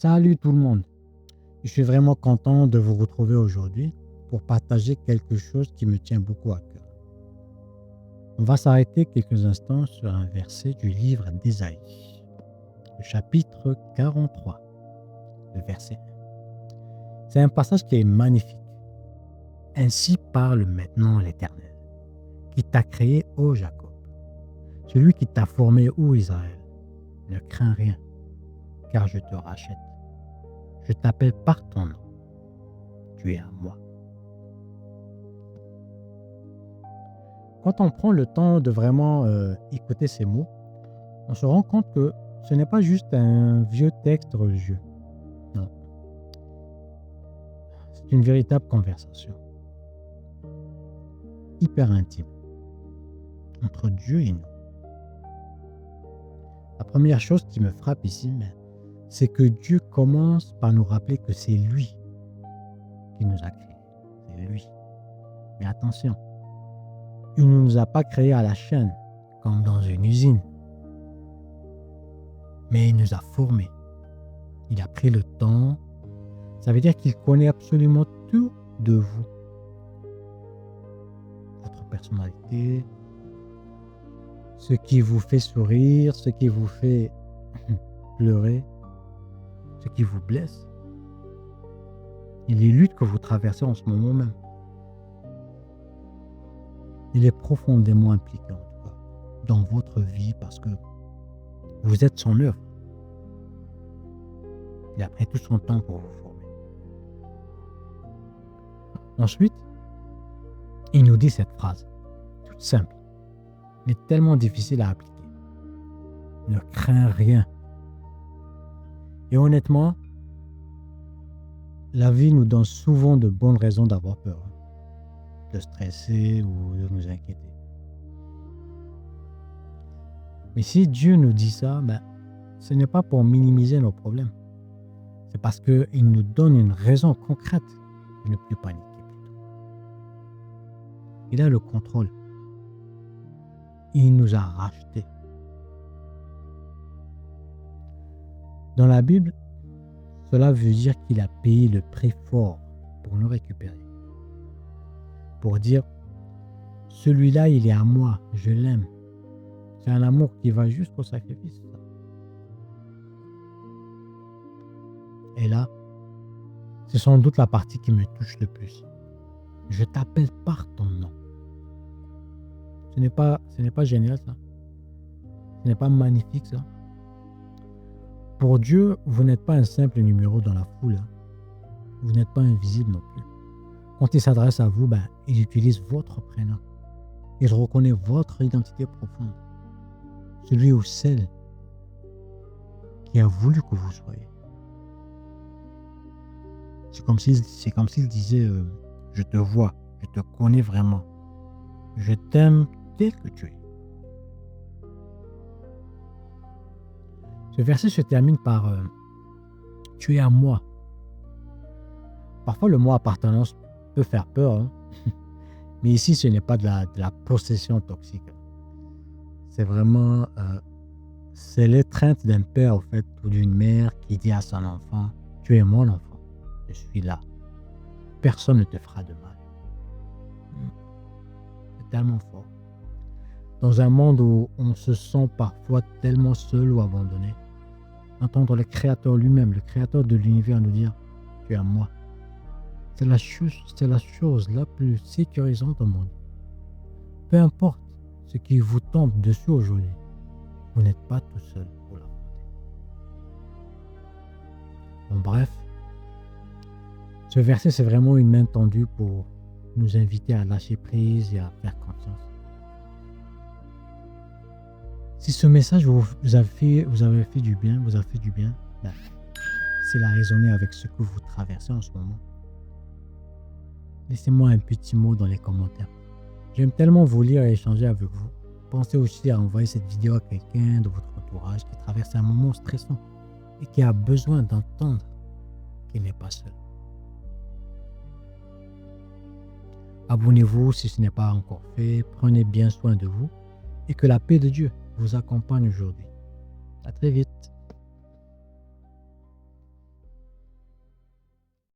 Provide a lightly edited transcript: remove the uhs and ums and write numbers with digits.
Salut tout le monde. Je suis vraiment content de vous retrouver aujourd'hui pour partager quelque chose qui me tient beaucoup à cœur. On va s'arrêter quelques instants sur un verset du livre d'Ésaïe, le chapitre 43, le verset 1. C'est un passage qui est magnifique. Ainsi parle maintenant l'Éternel, qui t'a créé, ô Jacob, celui qui t'a formé, ô Israël. Ne crains rien, car je te rachète. Je t'appelle par ton nom. Tu es à moi. Quand on prend le temps de vraiment écouter ces mots, on se rend compte que ce n'est pas juste un vieux texte religieux. Non. C'est une véritable conversation. Hyper intime. Entre Dieu et nous. La première chose qui me frappe ici, c'est que Dieu commence par nous rappeler que c'est lui qui nous a créés. C'est lui. Mais attention, il ne nous a pas créés à la chaîne, comme dans une usine. Mais il nous a formés. Il a pris le temps. Ça veut dire qu'il connaît absolument tout de vous. Votre personnalité, ce qui vous fait sourire, ce qui vous fait pleurer, ce qui vous blesse. Et les luttes que vous traversez en ce moment même. Il est profondément impliqué en tout cas dans votre vie parce que vous êtes son œuvre. Il a pris tout son temps pour vous former. Ensuite, il nous dit cette phrase, toute simple, mais tellement difficile à appliquer. Ne crains rien. Et honnêtement, la vie nous donne souvent de bonnes raisons d'avoir peur, de stresser ou de nous inquiéter. Mais si Dieu nous dit ça, ce n'est pas pour minimiser nos problèmes. C'est parce qu'il nous donne une raison concrète de ne plus paniquer plutôt. Il a le contrôle. Il nous a rachetés. Dans la Bible, cela veut dire qu'il a payé le prix fort pour nous récupérer. Pour dire, celui-là, il est à moi, je l'aime. C'est un amour qui va jusqu'au sacrifice. Et là, c'est sans doute la partie qui me touche le plus. Je t'appelle par ton nom. Ce n'est pas génial ça? Ce n'est pas magnifique ça? Pour Dieu, vous n'êtes pas un simple numéro dans la foule. Vous n'êtes pas invisible non plus. Quand il s'adresse à vous, il utilise votre prénom. Il reconnaît votre identité profonde. Celui ou celle qui a voulu que vous soyez. C'est comme s'il disait je te vois, je te connais vraiment. Je t'aime tel que tu es. Ce verset se termine par tu es à moi. Parfois, le mot appartenance peut faire peur. Mais ici, ce n'est pas de la possession toxique. C'est vraiment c'est l'étreinte d'un père, en fait, ou d'une mère qui dit à son enfant, tu es mon enfant, je suis là. Personne ne te fera de mal. C'est tellement fort. Dans un monde où on se sent parfois tellement seul ou abandonné, entendre le Créateur lui-même, le Créateur de l'univers nous dire « Tu es à moi », c'est la chose la plus sécurisante au monde. Peu importe ce qui vous tombe dessus aujourd'hui, vous n'êtes pas tout seul pour l'affronter. En bref, ce verset c'est vraiment une main tendue pour nous inviter à lâcher prise et à faire confiance. Si ce message vous a fait du bien, s'il a résonné avec ce que vous traversez en ce moment, laissez-moi un petit mot dans les commentaires. J'aime tellement vous lire et échanger avec vous. Pensez aussi à envoyer cette vidéo à quelqu'un de votre entourage qui traverse un moment stressant et qui a besoin d'entendre qu'il n'est pas seul. Abonnez-vous si ce n'est pas encore fait. Prenez bien soin de vous et que la paix de Dieu vous accompagne aujourd'hui. À très vite.